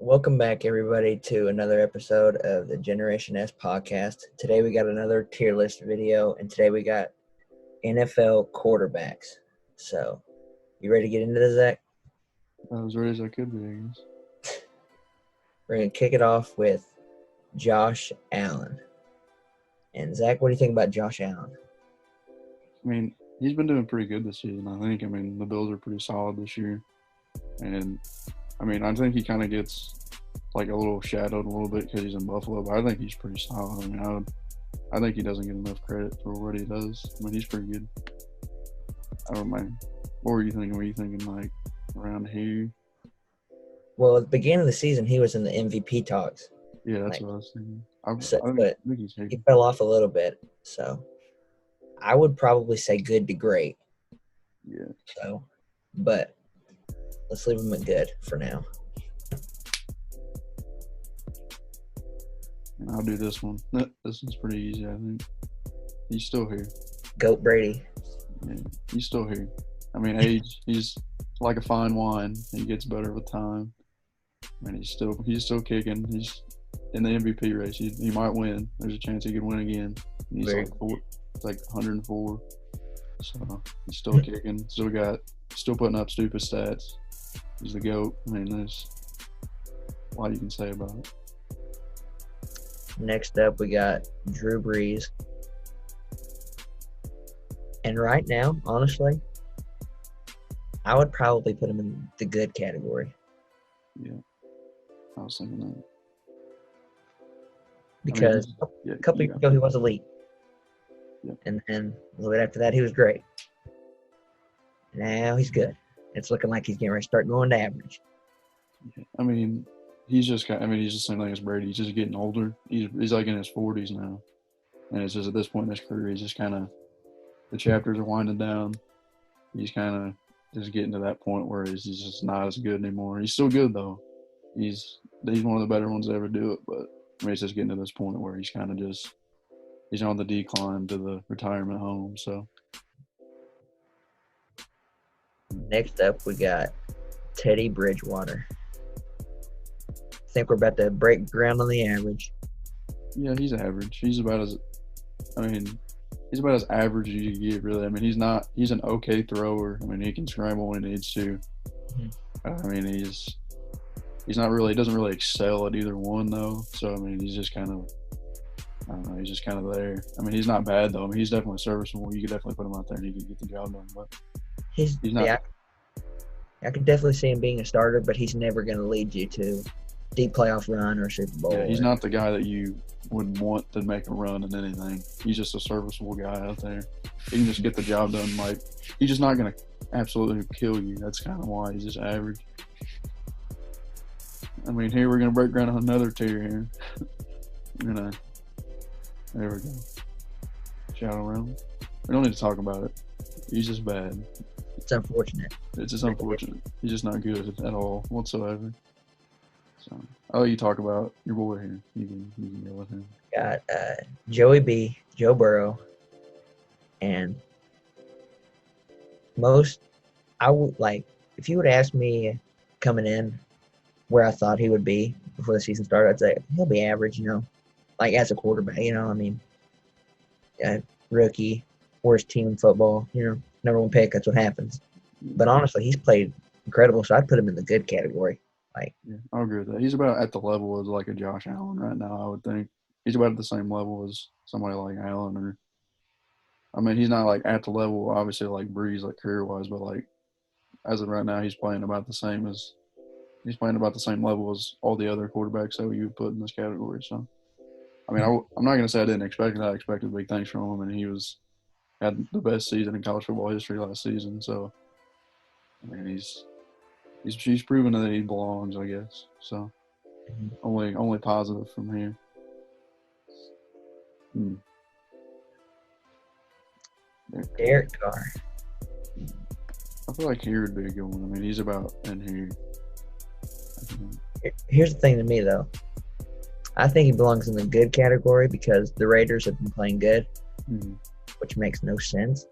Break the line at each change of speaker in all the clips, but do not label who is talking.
Welcome back, everybody, to another episode of the Generation S podcast. Today we got another tier list video, and today we got NFL quarterbacks. So, you ready to get into this, Zach?
As ready as I could be, I guess.
We're going to kick it off with Josh Allen. And, Zach, what do you think about Josh Allen?
I mean, he's been doing pretty good this season, I think. I mean, the Bills are pretty solid this year. And, I mean, I think he kind of gets, like, a little shadowed a little bit because he's in Buffalo, but I think he's pretty solid. I mean, I think he doesn't get enough credit for what he does. I mean, he's pretty good. I don't mind. What were you thinking? Were you thinking, like, around here?
Well, at the beginning of the season, he was in the MVP talks.
Yeah, that's what I was thinking. I
But
think he's
he fell off a little bit. So, I would probably say good to great.
Yeah.
So, but let's leave him at good for now.
And I'll do this one. This one's pretty easy, I think. He's still here.
Goat Brady.
Yeah, he's still here. I mean, age, he's like a fine wine. He gets better with time. And he's still kicking. He's in the MVP race. He might win. There's a chance he could win again. And he's like 104. So he's still kicking. Still putting up stupid stats. He's the GOAT. I mean, there's a lot you can say about it.
Next up, we got Drew Brees. And right now, honestly, I would probably put him in the good category.
Yeah, I was thinking that.
Because a couple years ago, he was elite.
Yeah.
And then a little bit after that, he was great. Now he's good. It's looking like he's getting ready to start going to average.
Yeah. I mean, he's the same thing as Brady. He's just getting older. He's like in his 40s now. And it's just at this point in his career, he's just kind of – the chapters are winding down. He's kind of just getting to that point where he's just not as good anymore. He's still good, though. He's one of the better ones to ever do it. But, I mean, it's just getting to this point where he's kind of just – he's on the decline to the retirement home, so.
Next up, we got Teddy Bridgewater. I think we're about to break ground on the average.
Yeah, he's average. He's about as average as you can get, really. I mean, he's an okay thrower. I mean, he can scramble when he needs to. Mm-hmm. I mean, he doesn't really excel at either one, though. So, I mean, he's just kind of, I don't know, he's just kind of there. I mean, he's not bad, though. I mean, he's definitely serviceable. You could definitely put him out there and he could get the job done. But he's not.
Yeah, I could definitely see him being a starter, but he's never going to lead you to deep playoff run or Super Bowl.
Yeah, he's not the guy that you would want to make a run in anything. He's just a serviceable guy out there. He can just get the job done. Like, he's just not going to absolutely kill you. That's kind of why he's just average. I mean, here we're going to break ground on another tier here. There we go. Shadow Realm. We don't need to talk about it. He's just bad.
It's unfortunate.
It's just unfortunate. He's just not good at all whatsoever. So, I'll let you talk about your boy here. You can go with him.
Got Joey B, Joe Burrow, and I would like, if you would ask me coming in where I thought he would be before the season started, I'd say he'll be average, like as a quarterback, I mean, rookie, worst team in football, number one pick, that's what happens. But honestly, he's played incredible, so I'd put him in the good category.
Yeah, I agree with that. He's about at the level as like a Josh Allen right now, I would think. He's about at the same level as somebody like Allen I mean, he's not like at the level, obviously, like Breeze, like career-wise, but like as of right now, he's playing about the same level as all the other quarterbacks that you would put in this category. So, I mean, I'm not going to say I didn't expect it. I expected big things from him, and he had the best season in college football history last season. So, I mean, he's proven that he belongs, I guess. So, only positive from here.
Derek Carr.
I feel like here would be a good one. I mean, he's about in here.
Here's the thing to me, though. I think he belongs in the good category because the Raiders have been playing good, which makes no sense.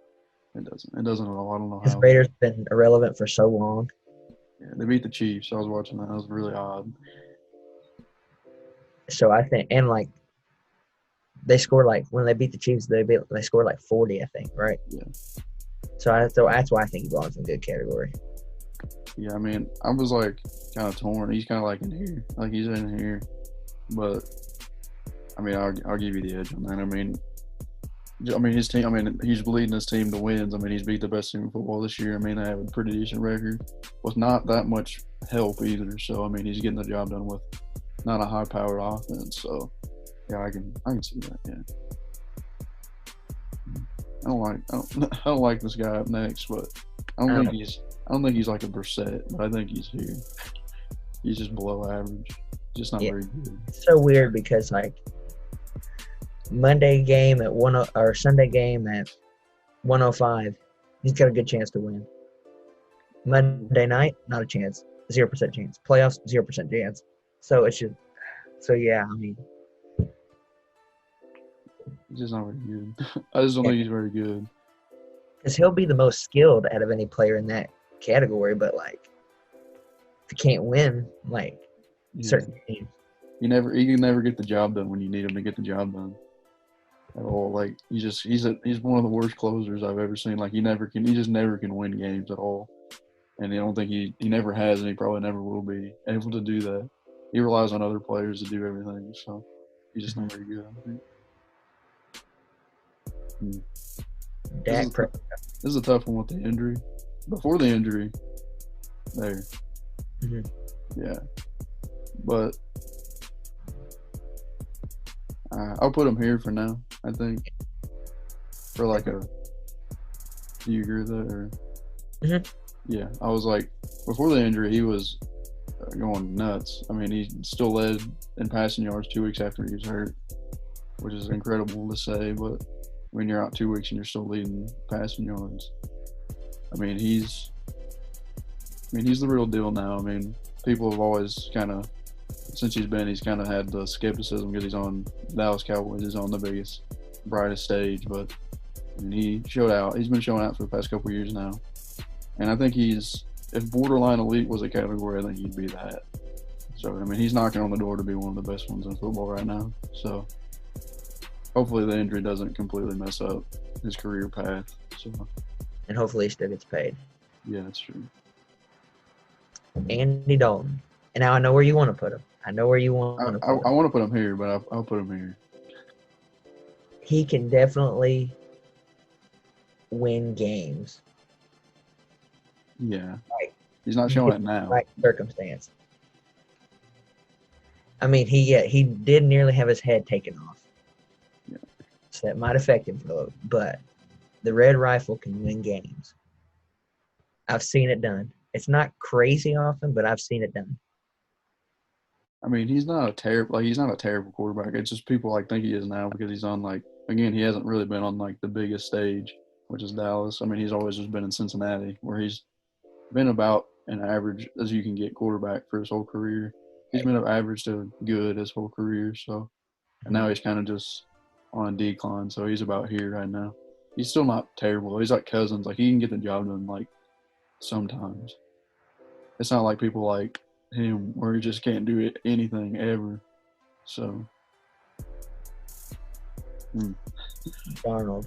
It doesn't at all. I don't know how.
Because Raiders have been irrelevant for so long.
Yeah, they beat the Chiefs. I was watching that. That was really odd.
So I think, and like they scored like when they beat the Chiefs, they scored like 40, I think, right?
Yeah.
So that's why I think he belongs in good category.
Yeah, I mean, I was like kind of torn. He's kind of like in here, like he's in here, but I mean, I'll give you the edge on that. I mean his team. I mean, he's leading his team to wins. I mean, he's beat the best team in football this year. I mean, they have a pretty decent record with not that much help either. So I mean, he's getting the job done with not a high-powered offense. So yeah, I can see that. Yeah. I don't like this guy up next, but I don't think he's like a Brissett, but I think he's here. He's just below average, just not very good.
It's so weird because like Monday game at or Sunday game at 105, he's got a good chance to win. Monday night, not a chance, 0% chance. Playoffs, 0% chance. So it should. So yeah, I mean,
he's just not very good. I just don't think he's very good.
Because he'll be the most skilled out of any player in that category, but like, if you can't win, like certain teams,
he can never get the job done when you need him to get the job done at all. Like he's one of the worst closers I've ever seen. Like he just never can win games at all. And I don't think he never has, and he probably never will be able to do that. He relies on other players to do everything, so he's just not very good, I think. This is a tough one with the injury. Before the injury, there.
Mm-hmm.
Yeah. But I'll put him here for now, I think. For like do you agree with that? Or?
Mm-hmm.
Yeah, I was like, before the injury, he was going nuts. I mean, he still led in passing yards 2 weeks after he was hurt, which is incredible to say, but when you're out 2 weeks and you're still leading passing yards, I mean, he's the real deal now. I mean, people have always kind of, since he's kind of had the skepticism because he's on Dallas Cowboys, he's on the biggest, brightest stage, but I mean, he's been showing out for the past couple of years now. And I think if borderline elite was a category, I think he'd be that. So, I mean, he's knocking on the door to be one of the best ones in football right now. So, hopefully the injury doesn't completely mess up his career path. So,
and hopefully he still gets paid.
Yeah, that's true.
Andy Dalton. And now I know where you want to put him. I want
to put him here, but I'll put him here.
He can definitely win games.
Yeah. He's not showing it now.
Right circumstance. I mean, he did nearly have his head taken off.
Yeah.
So that might affect him for a little, but the Red Rifle can win games. I've seen it done. It's not crazy often, but I've seen it done.
I mean, he's not a terrible quarterback. It's just people think he is now because he's on again, he hasn't really been on the biggest stage, which is Dallas. I mean, he's always just been in Cincinnati, where he's been about an average as you can get quarterback for his whole career. He's been an average to good his whole career, so and now he's kind of just on a decline. So he's about here right now. He's still not terrible. He's like Cousins. He can get the job done sometimes. It's not like people like him where he just can't do anything ever. So
Darnold.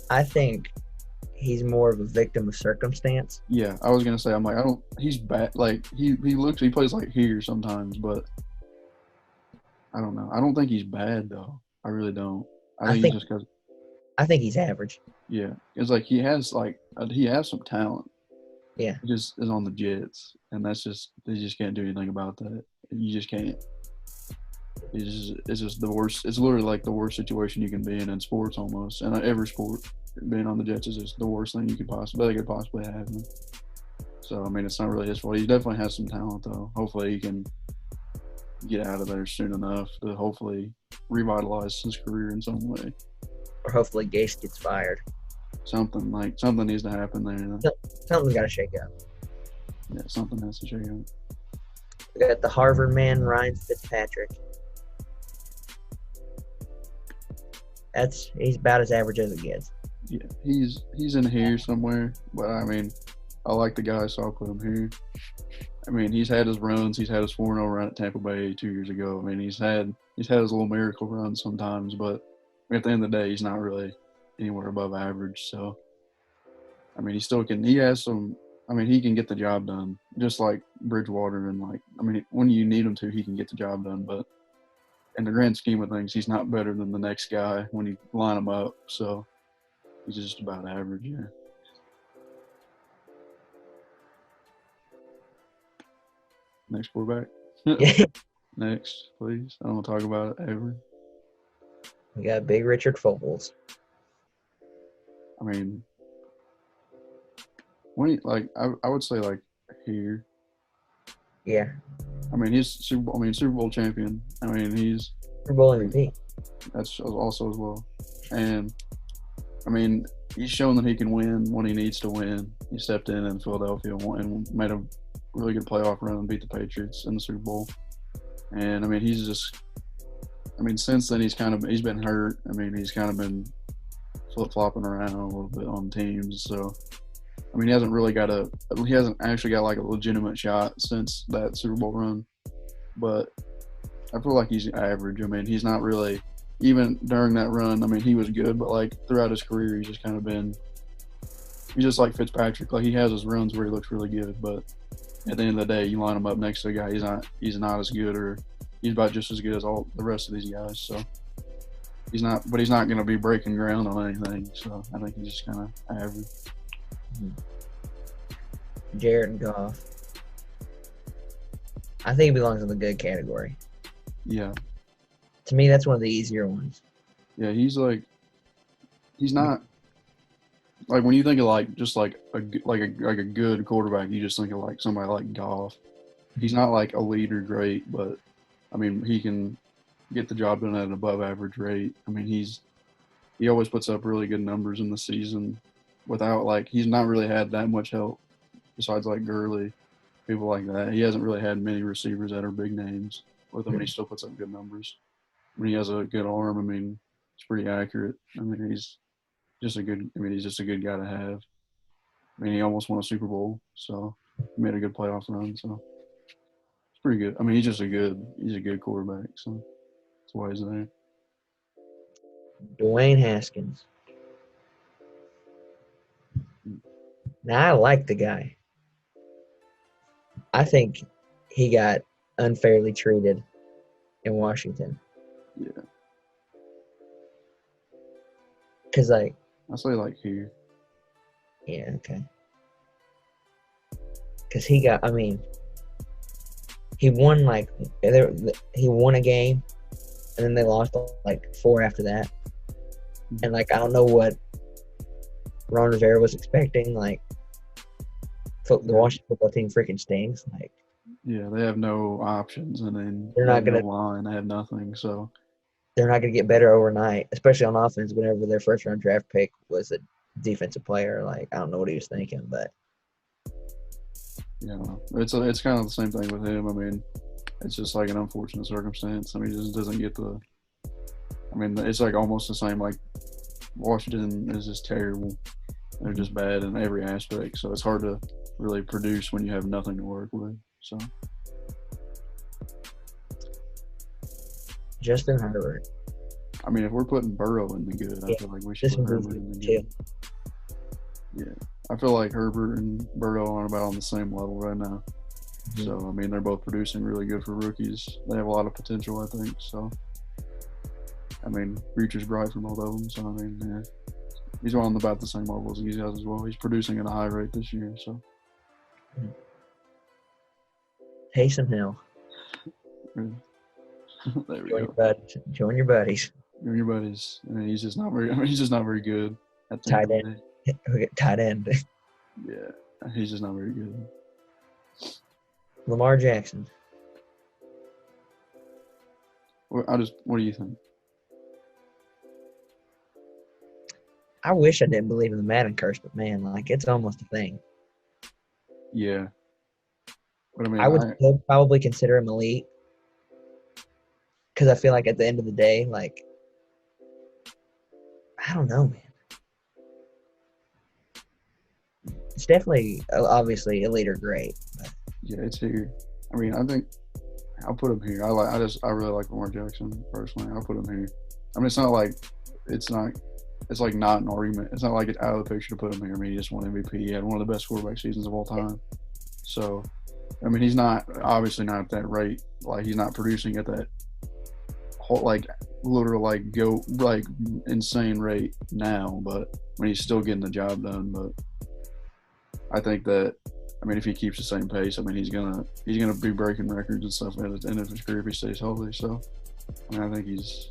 I think he's more of a victim of circumstance.
Yeah, I was gonna say he's bad. He plays here sometimes, but I don't know. I don't think he's bad though. I really don't. I think just because
I think he's average.
Yeah, it's he has some talent.
Yeah,
he just is on the Jets, and they just can't do anything about that. You just can't. It's just the worst. It's literally the worst situation you can be in sports almost, and every sport. Being on the Jets is just the worst thing they could possibly have. So I mean, it's not really his fault. He definitely has some talent, though. Hopefully, he can get out of there soon enough to hopefully revitalize his career in some way.
Or hopefully, Gase gets fired.
Something needs to happen there.
Something's got to shake out.
Yeah, something has to shake out.
We got the Harvard man, Ryan Fitzpatrick. He's about as average as it gets.
Yeah, he's in here somewhere, but I mean, I like the guy, so I'll put him here. I mean, he's had his runs. He's had his 4-0 run at Tampa Bay 2 years ago. I mean, he's had his little miracle runs sometimes, but at the end of the day, he's not really anywhere above average. So, I mean, he still can. He has some. I mean, he can get the job done, just like Bridgewater, and like, I mean, when you need him to, he can get the job done. But in the grand scheme of things, he's not better than the next guy when you line him up. So, he's just about average. Yeah. Next quarterback. Next, please. I don't want to talk about it ever.
We got Big Richard Foles.
I mean, I would say like here.
Yeah.
I mean, he's Super Bowl champion. I mean, he's
Super Bowl MVP.
That's also as well. And I mean, he's shown that he can win when he needs to win. He stepped in Philadelphia and made a really good playoff run and beat the Patriots in the Super Bowl. And I mean, since then he's been hurt. I mean, he's kind of been flip-flopping around a little bit on teams. So, I mean, he hasn't actually got like a legitimate shot since that Super Bowl run. But I feel like he's average. I mean, he's not really, even during that run, I mean, he was good, but like throughout his career, he's just like Fitzpatrick. Like, he has his runs where he looks really good, but at the end of the day, you line him up next to a guy, he's not as good, or he's about just as good as all the rest of these guys. So he's not going to be breaking ground on anything. So I think he's just kind of average.
Jared Goff. I think he belongs in the good category.
Yeah.
To me, that's one of the easier ones.
Yeah, he's not like, when you think of like just like a good quarterback, you just think of like somebody like Goff. He's not like elite or great, but I mean, he can get the job done at an above average rate. I mean, he always puts up really good numbers in the season without like, he's not really had that much help besides like Gurley, people like that. He hasn't really had many receivers that are big names with him, and he still puts up good numbers. When he has a good arm, I mean, it's pretty accurate. I mean, he's just a good guy to have. I mean, he almost won a Super Bowl, so he made a good playoff run, so it's pretty good. I mean, he's a good quarterback, so that's why he's there.
Dwayne Haskins. Now, I like the guy. I think he got unfairly treated in Washington.
Yeah.
Because, like...
I say, like, here.
Yeah, okay. Because he got... I mean, he won, like... He won a game, and then they lost, like, 4 after that. And, like, I don't know what Ron Rivera was expecting. Like, the Washington football team freaking stinks. Like...
Yeah, they have no options, and then
they're not going
to line. They have nothing, so
they're not going to get better overnight, especially on offense. Whenever their first-round draft pick was a defensive player, like, I don't know what he was thinking, but
yeah, it's kind of the same thing with him. I mean, it's just like an unfortunate circumstance. I mean, he just doesn't get the. I mean, it's like almost the same. Like, Washington is just terrible. They're just bad in every aspect, so it's hard to really produce when you have nothing to work with. So,
Justin Herbert.
I mean, if we're putting Burrow in the good, I feel like we should put Herbert in the good. Yeah, I feel like Herbert and Burrow are about on the same level right now. Mm-hmm. So, I mean, they're both producing really good for rookies. They have a lot of potential, I think. So, I mean, future's bright for both of them. So, I mean, yeah, he's on about the same level as these guys as well. He's producing at a high rate this year. So.
Taysom Hill.
There we
Join
go.
Join your buddies.
Join your buddies. I mean, he's just not very good at
tight end. Tight end.
Yeah, he's just not very good.
Lamar Jackson.
What do you think?
I wish I didn't believe in the Madden curse, but man, like, it's almost a thing.
Yeah. But I mean,
I would still probably consider him elite, because I feel like at the end of the day, like, I don't know, man. It's definitely, obviously, elite or great. But
Yeah, it's here. I mean, I think I'll put him here. I really like Lamar Jackson personally. I'll put him here. I mean, it's not, it's like not an argument. It's not like it's out of the picture to put him here. I mean, he just won MVP. He had one of the best quarterback seasons of all time. So, I mean, he's not obviously not at that rate. Like, he's not producing at that whole, like, literal, like, insane rate now. But I mean, he's still getting the job done. But I think that, I mean, if he keeps the same pace, I mean, he's gonna be breaking records and stuff at the end of his career if he stays healthy. So, I mean, I think he's,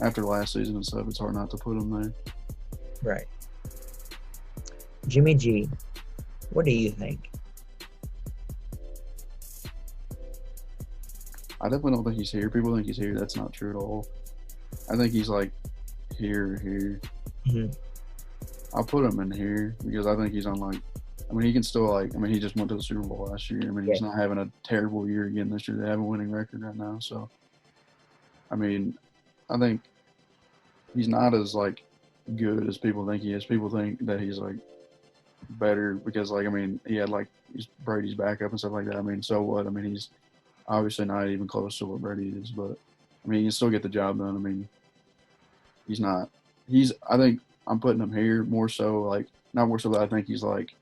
after last season and stuff, it's hard not to put him there.
right. Jimmy G, what do you think?
I definitely don't think he's here. People think he's here. That's not true at all. I think he's like here.
Mhm.
I'll put him in here because I think he's on like, I mean, he can still like, I mean, he just went to the Super Bowl last year. I mean, he's not having a terrible year again this year. They have a winning record right now. So, I mean, I think he's not as like good as people think he is. People think that he's like better because, like, I mean, he had like he's Brady's backup and stuff like that. I mean, so what? I mean, he's obviously not even close to what Brady is, but I mean, he can still get the job done. I mean, he's not. I think I'm putting him here more so like not more so that I think he's like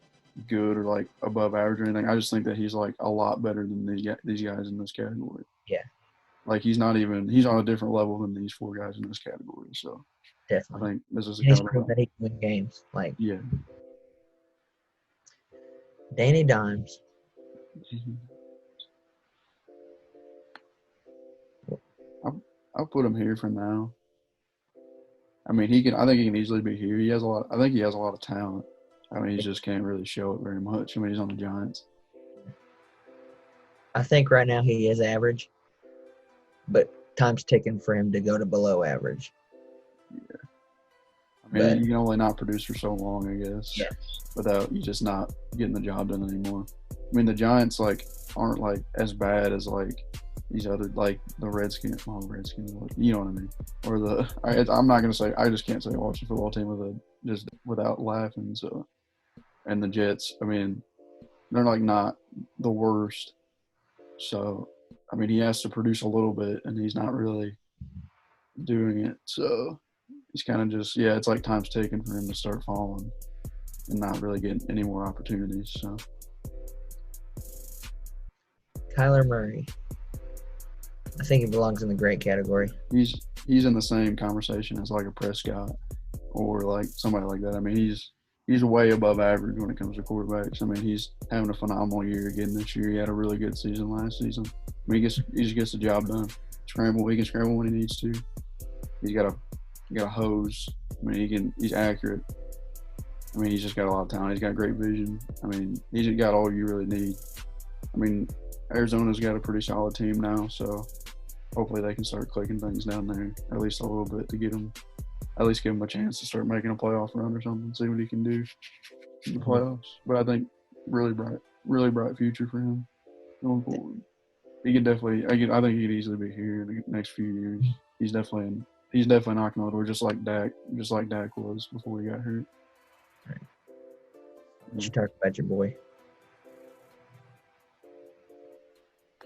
good or like above average or anything. I just think that he's like a lot better than these guys in this category.
Yeah.
Like he's on a different level than these four guys in this category. So
Definitely.
I think this is
He's proved that he can win games. Like,
yeah.
Danny Dimes.
I'll put him here for now. I mean, I think he can easily be here. I think he has a lot of talent. I mean, he just can't really show it very much. I mean, he's on the Giants.
I think right now he is average, but time's ticking for him to go to below average.
Yeah. I mean, you can only not produce for so long, I guess, without you just not getting the job done anymore. I mean, the Giants, like, aren't, like, as bad as, like, these other, like, the Redskins, you know what I mean? Or I'm not going to say, I just can't say Washington football team just without laughing, so. And the Jets, I mean, they're, like, not the worst. So, I mean, he has to produce a little bit, and he's not really doing it. So, he's kind of just, it's like time's taken for him to start falling and not really getting any more opportunities. So,
Kyler Murray. I think he belongs in the great category.
He's in the same conversation as like a Prescott or like somebody like that. I mean, he's way above average when it comes to quarterbacks. I mean, he's having a phenomenal year again this year. He had a really good season last season. I mean, he just gets the job done. He can scramble when he needs to. He's got a hose. I mean, he's accurate. I mean, he's just got a lot of talent. He's got great vision. I mean, he's got all you really need. I mean, Arizona's got a pretty solid team now, so hopefully they can start clicking things down there at least a little bit to give him a chance to start making a playoff run or something, see what he can do in the playoffs. But I think really bright future for him going forward. He could definitely, I think he could easily be here in the next few years. He's definitely knocking on the door, just like Dak was before he got hurt.
Right. You talk about your boy.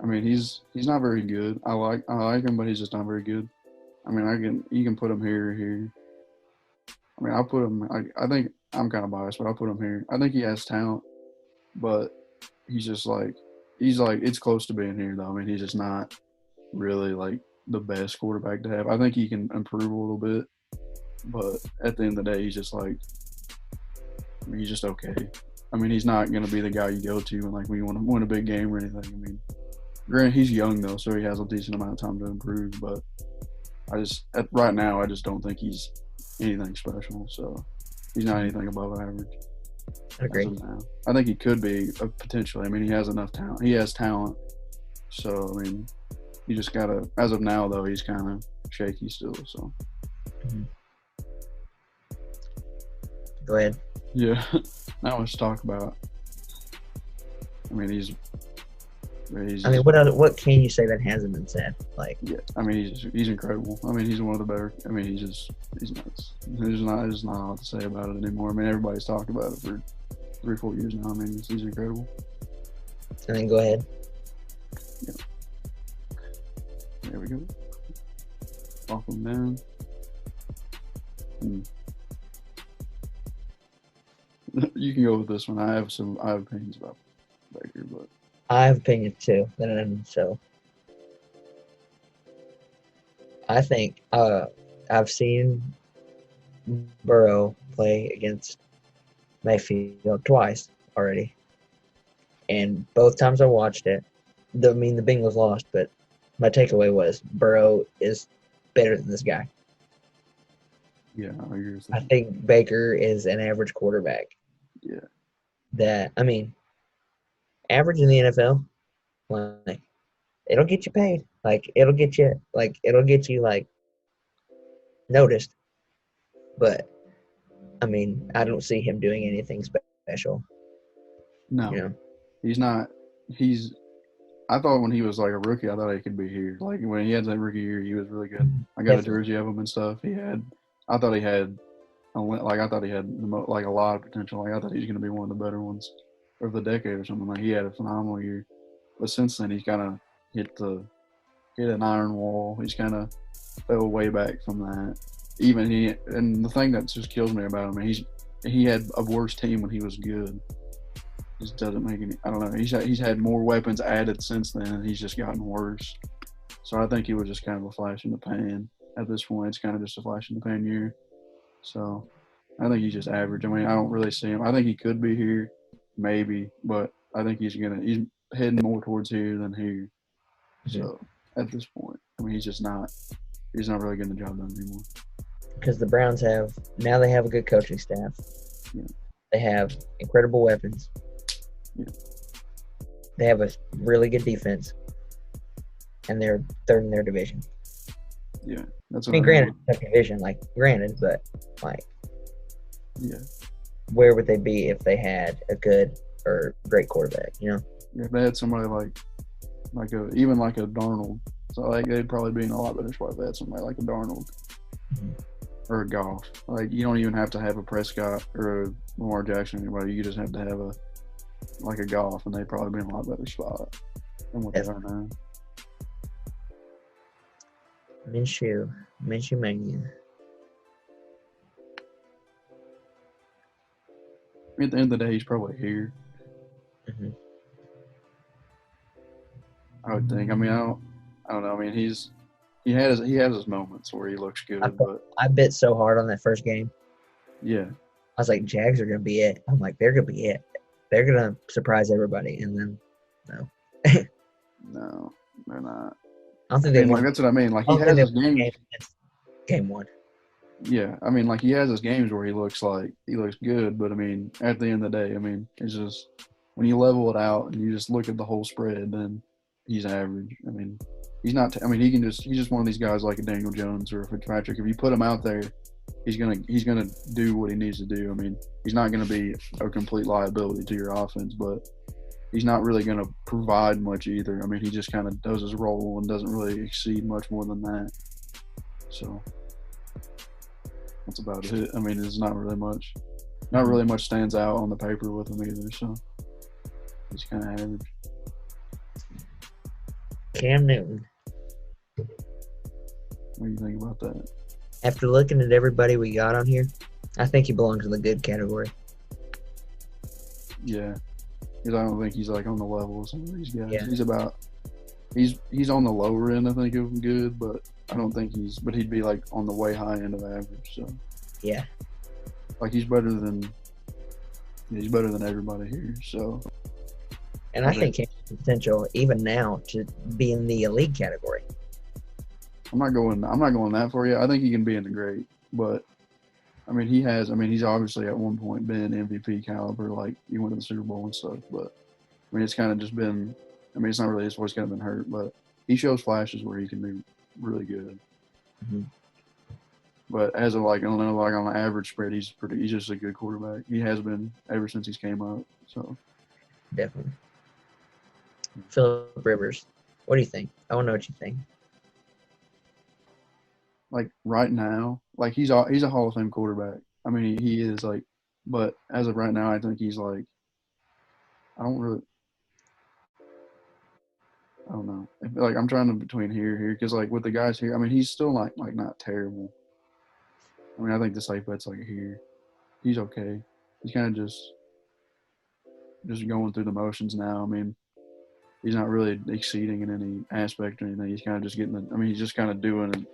I mean, he's not very good. I like him, but he's just not very good. I mean, you can put him here or here. I mean, I'll put him. I think I'm kind of biased, but I'll put him here. I think he has talent, but he's it's close to being here though. I mean, he's just not really like the best quarterback to have. I think he can improve a little bit, but at the end of the day, he's just he's just okay. I mean, he's not going to be the guy you go to and like when you want to win a big game or anything. I mean, granted, he's young though, so he has a decent amount of time to improve. But right now, I just don't think he's anything special. So he's not anything above average.
I agree.
I think he could be potentially. I mean, he has enough talent. He has talent. So I mean, you just gotta. As of now, though, he's kind of shaky still. So.
Mm-hmm. Go ahead.
Yeah. Now let's talk about. I mean, he's.
I mean, what can you say that hasn't been said? Like,
yeah, I mean, he's incredible. I mean, he's one of the better. I mean, he's nuts. There's not a lot to say about it anymore. I mean, everybody's talked about it for 3-4 years now. I mean, he's incredible.
And then go ahead.
Yeah. There we go. Walk him down. You can go with this one. I have opinions about Baker, but
I have opinions too. And so I think I've seen Burrow play against Mayfield twice already, and both times I watched it, the Bengals lost, but my takeaway was Burrow is better than this guy.
yeah, I agree with
I
that.
think Baker is an average quarterback.
Yeah.
Average in the NFL, like it'll get you paid. It'll get you noticed. But I don't see him doing anything special.
No,
You know,
he's not. I thought when he was like a rookie, I thought he could be here. Like when he had that rookie year, he was really good. I got a jersey of him and stuff. I thought he had a lot of potential. Like I thought he was going to be one of the better ones of the decade or something. Like he had a phenomenal year, but since then he's kind of hit an iron wall. He's kind of fell way back from that. And the thing that just kills me about him, he had a worse team when he was good. Just doesn't make any. I don't know. He's had more weapons added since then, and he's just gotten worse. So I think he was just kind of a flash in the pan. At this point, it's kind of just a flash in the pan year. So I think he's just average. I don't really see him. I think he could be here, maybe, but I think he's heading more towards here than here. Mm-hmm. So at this point, he's just not. He's not really getting the job done anymore.
Because the Browns they have a good coaching staff.
Yeah.
They have incredible weapons.
Yeah.
They have a really good defense, and they're third in their division.
Yeah, that's what
granted, division, but
yeah,
where would they be if they had a good or great quarterback?
Yeah, if they had somebody even like a Darnold, so they'd probably be in a lot better spot if they had somebody like a Darnold.
Mm-hmm.
Or a Goff. You don't even have to have a Prescott or a Lamar Jackson or anybody. You just have to have a Goff, and they'd probably be in a lot better spot than what they are now.
Minshew Mania.
At the end of the day, he's probably here.
Mm-hmm.
I would think. I don't know. He has his moments where he looks good, but
I bet so hard on that first game.
Yeah.
I was like, Jags are gonna be it. I'm like, they're gonna be it. They're gonna surprise everybody, and then no.
No, they're not.
I don't think they won.
That's what I mean. He has his games.
Game one.
Yeah, he has his games where he looks good, but at the end of the day, it's just when you level it out and you just look at the whole spread, then he's average. He's not. He's just one of these guys like a Daniel Jones or a Fitzpatrick. If you put him out there, he's gonna do what he needs to do. He's not gonna be a complete liability to your offense, but he's not really gonna provide much either. He just kind of does his role and doesn't really exceed much more than that. So that's about it. It's not really much. Not really much stands out on the paper with him either. So he's kind of average.
Cam Newton.
What do you think about that?
After looking at everybody we got on here, I think he belongs in the good category.
Yeah, because I don't think he's on the level of some of these guys.
Yeah.
He's on the lower end, I think, of good, but I don't think but he'd be on the way high end of average. So
yeah,
he's better than everybody here. So.
And I think he has potential even now to be in the elite category.
I'm not going that far yet. I think he can be in the great, but he's obviously at one point been MVP caliber, he went to the Super Bowl and stuff, but it's kind of just been, it's not really his voice kind of been hurt, but he shows flashes where he can be really good.
Mm-hmm.
But as of on the average spread, he's just a good quarterback. He has been ever since he's came up. So
definitely. Philip Rivers, what do you think? I want to know what you think.
Right now, he's a Hall of Fame quarterback. He is But as of right now, I think he's like, I don't really, I don't know. Like I'm trying to between here, because like with the guys here, I mean, he's still like not terrible. I mean, I think the safe bet's like here. He's okay. He's kind of just going through the motions now. I mean, he's not really exceeding in any aspect or anything. He's kind of just getting the. I mean, he's just kind of doing it,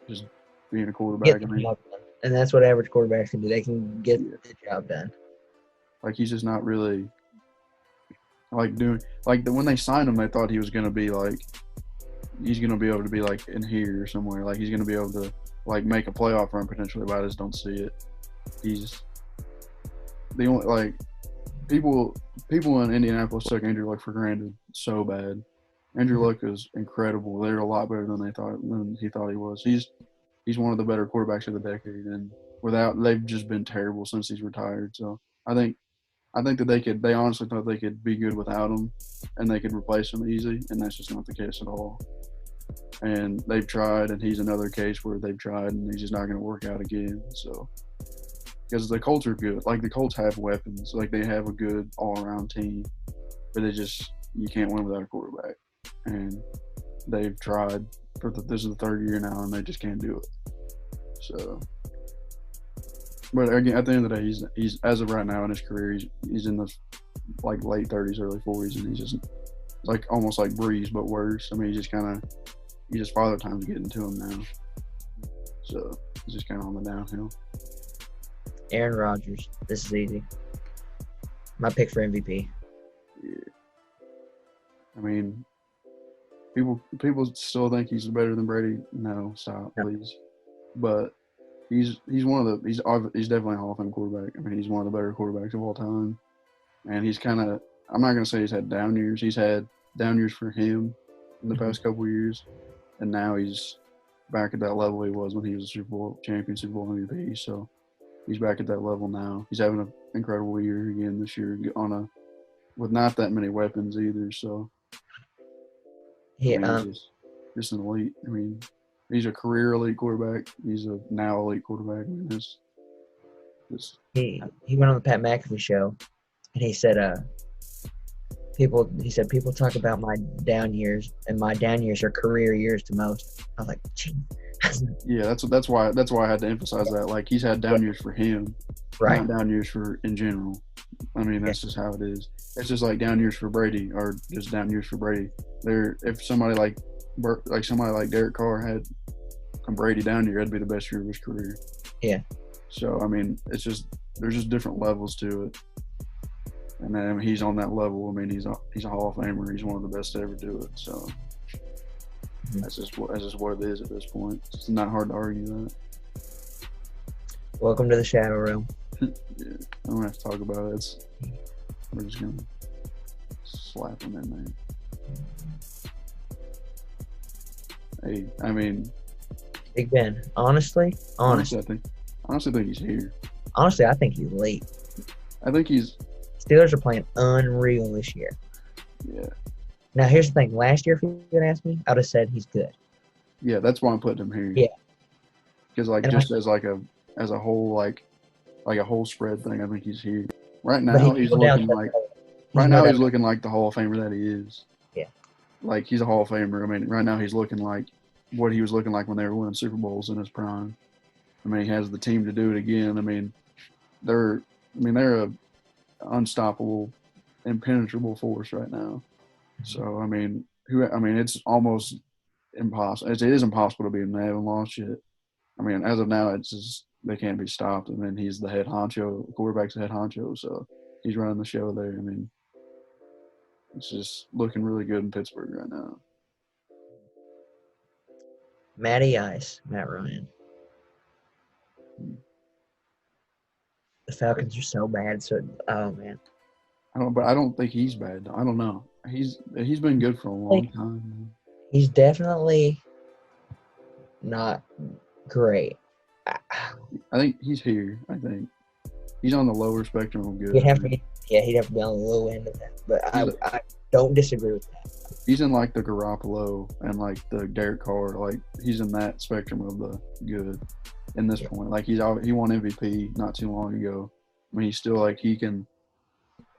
just being a quarterback.
Get
I
the
mean,
job done. And that's what average quarterbacks can do. They can get the job done.
like he's just not really like doing like when they signed him, they thought he was going to be like he's going to be able to be like in here or somewhere. Like he's going to be able to like make a playoff run potentially, but I just don't see it. He's the only like people in Indianapolis took Andrew Luck for granted so bad. Andrew Luck is incredible. They're a lot better than he thought he was. He's one of the better quarterbacks of the decade, and they've just been terrible since he's retired. So I think that they honestly thought they could be good without him, and they could replace him easy, and that's just not the case at all. And they've tried, and he's another case where they've tried, and he's just not going to work out again. So because the Colts are good, like the Colts have weapons, like they have a good all-around team, but you can't win without a quarterback, and they've tried this is the third year now, and they just can't do it. So. But again, at the end of the day, he's as of right now in his career, he's in the like late 30s, early 40s, and he's just like almost like Breeze, but worse. I mean, he just father time's getting to him now, so he's just kind of on the downhill.
Aaron Rodgers. This is easy. My pick for MVP.
Yeah. I mean, people still think he's better than Brady. No, stop, please. But. He's definitely a Hall of Fame quarterback. I mean, he's one of the better quarterbacks of all time. And he's kind of – I'm not going to say he's had down years. He's had down years for him in the past couple of years. And now he's back at that level he was when he was a Super Bowl champion, Super Bowl MVP. So he's back at that level now. He's having an incredible year again this year with not that many weapons either. So
yeah,
I mean, just an elite. I mean – he's a career elite quarterback. He's a now elite quarterback. I mean,
he went on the Pat McAfee show, and he said, people talk about my down years, and my down years are career years to most. I was like, gee.
Yeah, that's why I had to emphasize that. Like he's had down years for him,
right?
Not down years for in general. I mean, that's just how it is. It's just like down years for Brady, or just down years for Brady. If somebody like Derek Carr had a Brady down year, that'd be the best year of his career.
Yeah.
So I mean, there's just different levels to it, and then he's on that level. I mean, he's a Hall of Famer. He's one of the best to ever do it. So that's just what it is at this point. It's not hard to argue that.
Welcome to the Shadow Realm.
Yeah, I don't have to talk about it. We're just gonna slap him in there. Hey, I mean,
Big Ben. Honestly,
I think he's here.
Honestly, I think he's late.
I think
Steelers are playing unreal this year.
Yeah.
Now here's the thing. Last year, if you had asked me, I would have said he's good.
Yeah, that's why I'm putting him here.
Yeah.
Because as a whole like a whole spread thing, I think he's here. Right now he's looking like the Hall of Famer that he is.
Yeah.
Like he's a Hall of Famer. I mean, right now he's looking like what he was looking like when they were winning Super Bowls in his prime. I mean, he has the team to do it again. I mean, they're a unstoppable, impenetrable force right now. So I mean, it's almost impossible. It is impossible to beat them. They haven't lost yet. I mean, as of now, it's just they can't be stopped. And then he's the head honcho. The quarterback's the head honcho, so he's running the show there. I mean, it's just looking really good in Pittsburgh right now.
Matty Ice, Matt Ryan. The Falcons are so bad. So, oh man.
I don't think he's bad. I don't know. He's been good for a long time.
He's definitely not great.
I think he's here. I think he's on the lower spectrum of good.
He'd have to be on the low end of that. But I don't disagree with that.
He's in like the Garoppolo and like the Derek Carr. Like he's in that spectrum of the good in this point. Like he won MVP not too long ago. I mean, he's still like he can.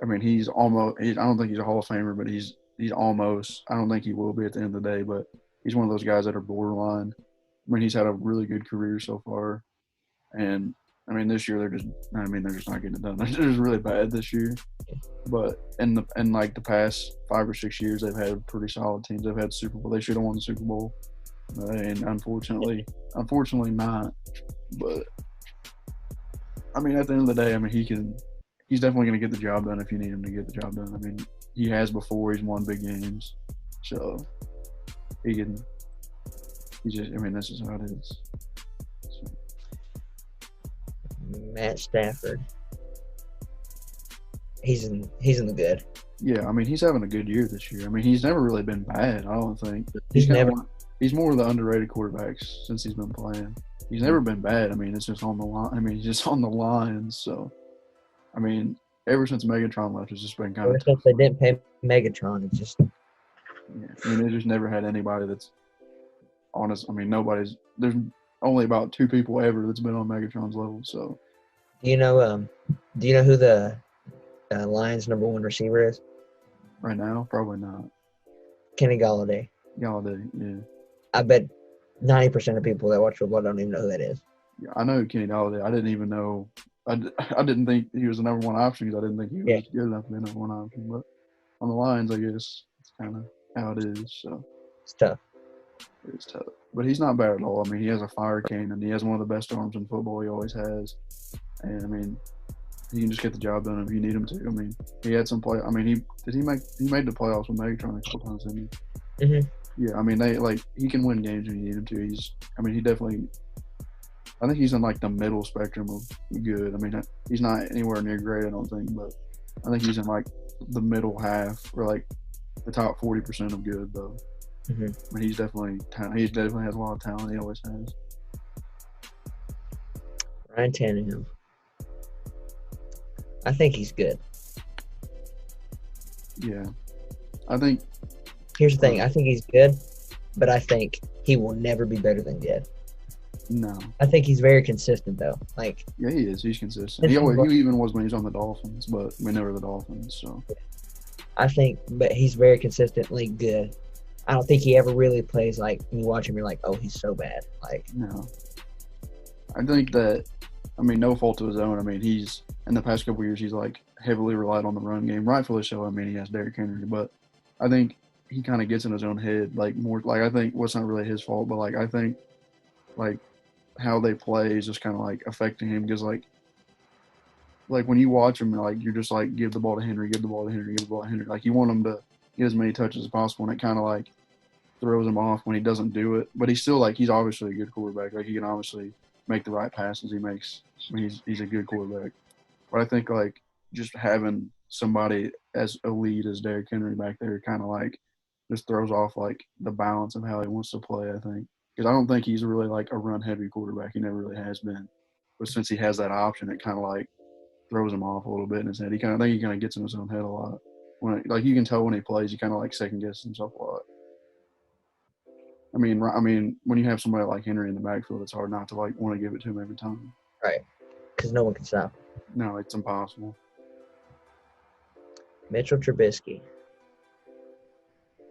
I mean, he's almost. I don't think he's a Hall of Famer, but he's almost. I don't think he will be at the end of the day, but he's one of those guys that are borderline. I mean, he's had a really good career so far, and I mean, this year they're just. I mean, they're just not getting it done. They're just really bad this year. But in like the past 5 or 6 years, they've had pretty solid teams. They've had Super Bowl. They should have won the Super Bowl, and unfortunately not. But I mean, at the end of the day, I mean, he's definitely going to get the job done if you need him to get the job done. I mean, he has before. He's won big games, so he can. He just. I mean, this is how it is. So.
Matt Stafford. He's in the good.
Yeah, I mean, he's having a good year this year. I mean, he's never really been bad. I don't think
He's never.
He's more of the underrated quarterbacks since he's been playing. He's never been bad. I mean, it's just on the line. I mean, he's just on the lines. So, I mean, ever since Megatron left, it's just been kind
Ever
of.
since they didn't pay Megatron, it's just.
Yeah, I mean, they just never had anybody that's honest. I mean, nobody's. There's only about 2 people ever that's been on Megatron's level. So.
Do you know who the Lions' #1 receiver is?
Right now, probably not.
Kenny Galladay.
Galladay, yeah.
I bet 90% of people that watch football don't even know who that is.
Yeah, I know Kenny Galladay. I didn't even know. I didn't think he was the #1 option because I didn't think he was good enough to be the #1 option. But on the Lions, I guess it's kind of how it is. So
it's tough.
It's tough. But he's not bad at all. I mean, he has a fire cannon. He has one of the best arms in football. He always has. And, I mean, he can just get the job done if you need him to. I mean, he had some play. I mean, he made the playoffs with Megatron a couple times, didn't he?
Mm-hmm.
Yeah, I mean, he can win games when you need him to. He definitely. I think he's in like the middle spectrum of good. I mean, he's not anywhere near great, I don't think, but I think he's in like the middle half or like the top 40% of good, though.
Mm-hmm.
I mean, he definitely has a lot of talent. He always has.
Ryan Tannehill. I think he's good.
Yeah, I think.
Here's the thing. I think he's good, but I think he will never be better than good.
No.
I think he's very consistent, though. Like.
Yeah, he is. He's consistent. He even was when he was on the Dolphins, but we never the Dolphins, so.
I think, but he's very consistently good. I don't think he ever really plays like you watch him, you're like, oh, he's so bad. Like.
No. I think that. I mean, no fault of his own. I mean, he's in the past couple of years, he's like heavily relied on the run game, rightfully so. I mean, he has Derrick Henry, but I think he kind of gets in his own head, like more. Like I think what's not really his fault, but like I think, like how they play is just kind of like affecting him because like when you watch him, like you're just like give the ball to Henry, give the ball to Henry, give the ball to Henry. Like you want him to get as many touches as possible, and it kind of like throws him off when he doesn't do it. But he's still like he's obviously a good quarterback. Like he can obviously make the right passes he makes. I mean, he's a good quarterback. But I think, like, just having somebody as elite as Derrick Henry back there kind of, like, just throws off, like, the balance of how he wants to play, I think. Because I don't think he's really, like, a run-heavy quarterback. He never really has been. But since he has that option, it kind of, like, throws him off a little bit in his head. I think he kind of gets in his own head a lot. Like, you can tell when he plays, he kind of, like, second-guesses himself a lot. I mean, when you have somebody like Henry in the backfield, it's hard not to like want to give it to him every time.
Right, because no one can stop.
No, it's impossible.
Mitchell Trubisky.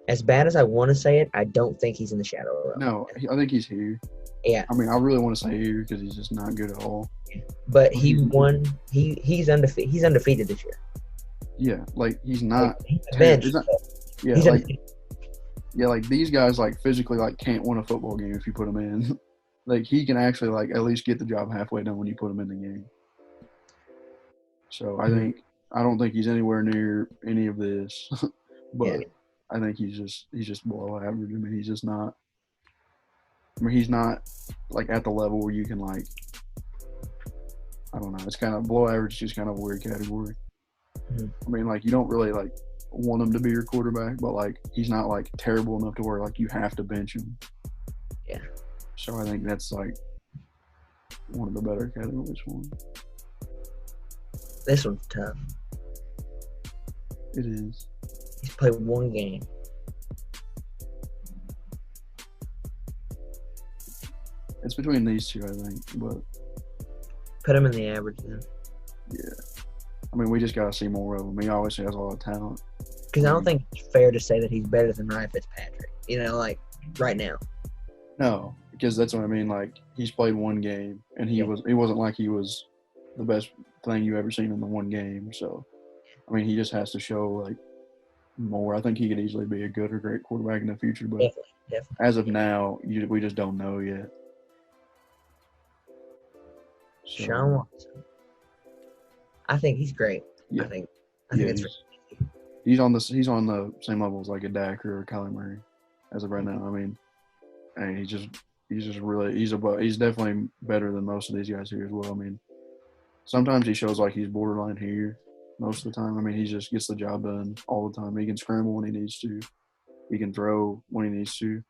As bad as I want to say it, I don't think he's in the shadow of.
No, I think he's here.
Yeah.
I mean, I really want to say here because he's just not good at all.
But he won. He's undefeated. He's undefeated this year.
Yeah, like he's not.
He's benched.
Yeah,
he's
like.
undefeated.
Yeah, like these guys like physically like can't win a football game if you put him in. Like he can actually like at least get the job halfway done when you put him in the game. So I don't think he's anywhere near any of this. But yeah. I think he's just below average. I mean, he's just not. I mean, he's not like at the level where you can like. I don't know. It's kind of below average. Just kind of a weird category.
Mm-hmm.
I mean, like you don't really like want him to be your quarterback, but like he's not like terrible enough to where like you have to bench him.
Yeah.
So I think that's like one of the better categories for him.
This one's tough.
It is.
He's played one game.
It's between these two, I think, but
put him in the average then.
Yeah. I mean, we just got to see more of him. He obviously has a lot of talent.
Because I don't think it's fair to say that he's better than Ryan Fitzpatrick. Like right now.
No, because that's what I mean. Like he's played one game, and he wasn't like he was the best thing you ever seen in the one game. So, I mean, he just has to show like more. I think he could easily be a good or great quarterback in the future, but
Definitely.
as of now, we just don't know yet. So,
Sean Watson. I think he's great.
Yeah.
I think it's
he's on the same level as like a Dak or a Kyler Murray as of right now. I mean, and he's definitely better than most of these guys here as well. I mean, sometimes he shows like he's borderline here most of the time. I mean, he just gets the job done all the time. He can scramble when he needs to. He can throw when he needs to.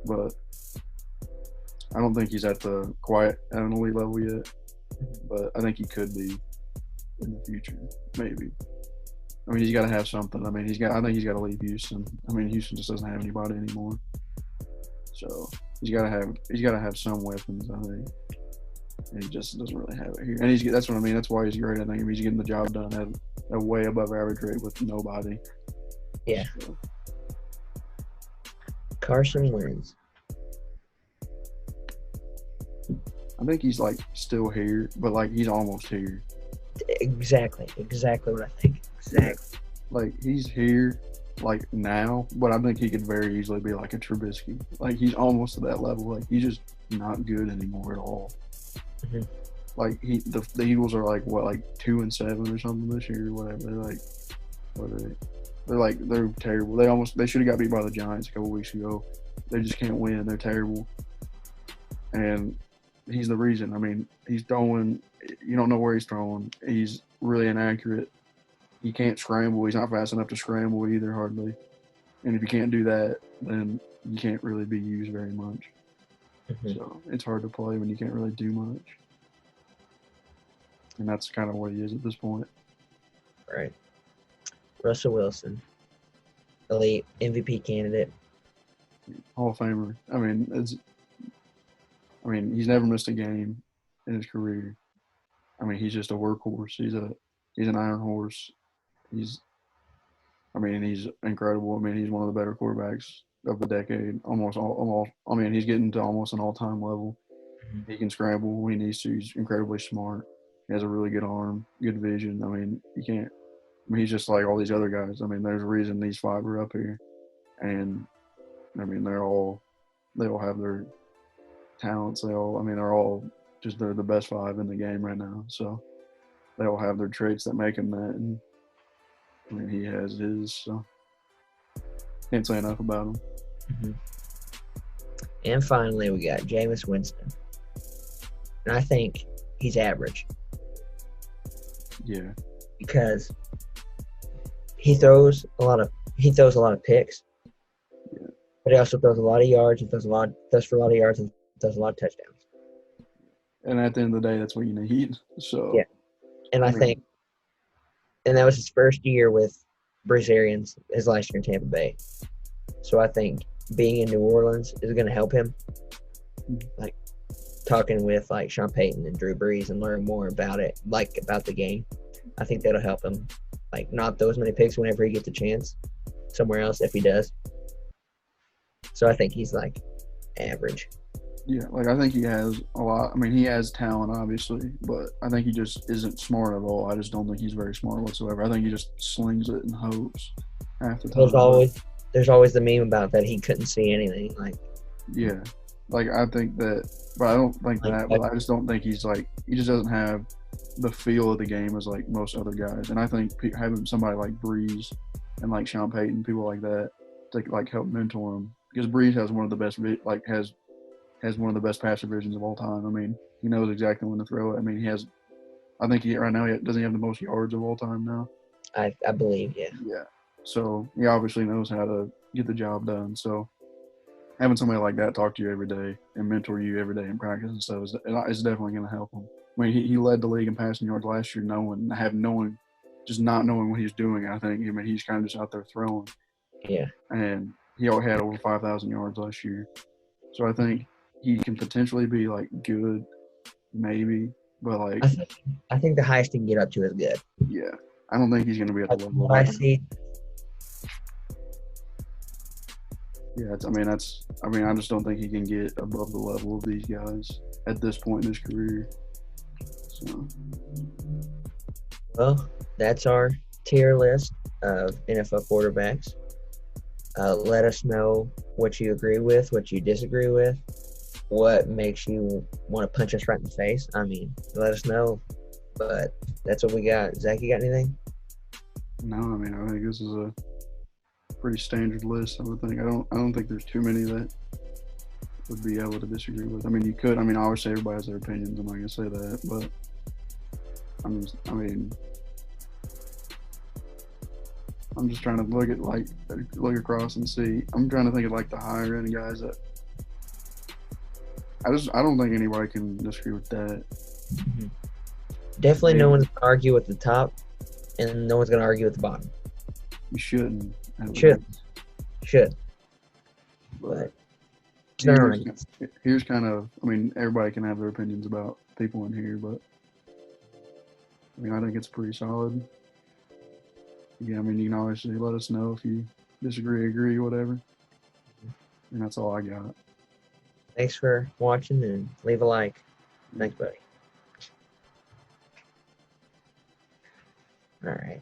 But I don't think he's at an elite level yet. But I think he could be in the future, maybe. I mean, he's got to have something. I mean, I think he's got to leave Houston. I mean, Houston just doesn't have anybody anymore. So he's got to have some weapons, I think. And he just doesn't really have it here. And that's what I mean. That's why he's great. I think he's getting the job done at a way above average rate with nobody.
Yeah.
So.
Carson Wentz.
I think he's like still here, but like he's almost here.
Exactly what I think. Exactly.
Like he's here, like now, but I think he could very easily be like a Trubisky. Like he's almost to that level. Like he's just not good anymore at all.
Mm-hmm.
Like the Eagles are like 2-7 or something this year or whatever. They're like, what are they? They're terrible. They should have got beat by the Giants a couple weeks ago. They just can't win. They're terrible. And he's the reason. I mean, he's throwing. You don't know where he's throwing. He's really inaccurate. He can't scramble. He's not fast enough to scramble either, hardly. And if you can't do that, then you can't really be used very much. Mm-hmm. So it's hard to play when you can't really do much. And that's kind of what he is at this point.
Right. Russell Wilson, elite MVP candidate.
Hall of Famer. I mean, he's never missed a game in his career. I mean, he's just a workhorse. He's an iron horse. He's incredible. I mean, he's one of the better quarterbacks of the decade. I mean, he's getting to almost an all-time level. Mm-hmm. He can scramble when he needs to. He's incredibly smart. He has a really good arm, good vision. I mean, he's just like all these other guys. I mean, there's a reason these five are up here. And, I mean, they all have their talents. They're all just they're the best five in the game right now. So they all have their traits that make him that. And, I mean, he has his. So can't say enough about him.
Mm-hmm. And finally, we got Jameis Winston. And I think he's average.
Yeah.
Because he throws a lot of picks.
Yeah.
But he also throws a lot of yards. He throws for a lot of yards and throws a lot of touchdowns.
And at the end of the day, that's what you need. So
yeah. And I think that was his first year with Bruce Arians, his last year in Tampa Bay. So I think being in New Orleans is going to help him. Like talking with like Sean Payton and Drew Brees and learn more about it, like about the game. I think that'll help him. Like not throw as many picks whenever he gets a chance somewhere else if he does. So I think he's like average.
Yeah, like I think he has a lot. I mean, he has talent, obviously, but I think he just isn't smart at all. I just don't think he's very smart whatsoever. I think he just slings it and hopes half the time.
There's always the meme about that he couldn't see anything. Like,
yeah, like I think that, but I don't think that. But I just don't think he just doesn't have the feel of the game as like most other guys. And I think having somebody like Brees and like Sean Payton, people like that, to like help mentor him, because Brees has one of the best has one of the best passer visions of all time. I mean, he knows exactly when to throw it. I mean, right now doesn't he have the most yards of all time now?
I believe, yeah.
Yeah. So he obviously knows how to get the job done. So having somebody like that talk to you every day and mentor you every day in practice and stuff is definitely going to help him. I mean, he led the league in passing yards last year, just not knowing what he was doing. I think. I mean, he's kind of just out there throwing.
Yeah.
And he had over 5,000 yards last year. So I think he can potentially be like good, maybe. But like,
I think the highest he can get up to is good.
yeah, I don't think he's going to be at the level.
What I see,
Yeah, I just don't think he can get above the level of these guys at this point in his career. So,
well, that's our tier list of NFL quarterbacks. Let us know what you agree with, what you disagree with, what makes you want to punch us right in the face. I mean, let us know. But that's what we got. Zach, you got anything?
no, I mean, I think this is a pretty standard list. I would think. I don't think there's too many that would be able to disagree with. I mean, you could. I mean, obviously everybody has their opinions. I'm not gonna say that, but I'm just trying to look across and see. I'm trying to think of like the higher end guys that I don't think anybody can disagree with that.
Mm-hmm. Definitely, no one's gonna argue with the top, and no one's gonna argue with the bottom.
You shouldn't.
Should. But
here's kind of. I mean, everybody can have their opinions about people in here, but I mean, I think it's pretty solid. Yeah, I mean, you can always let us know if you disagree, agree, whatever. And that's all I got.
Thanks for watching, and leave a like. Thanks, buddy. All right.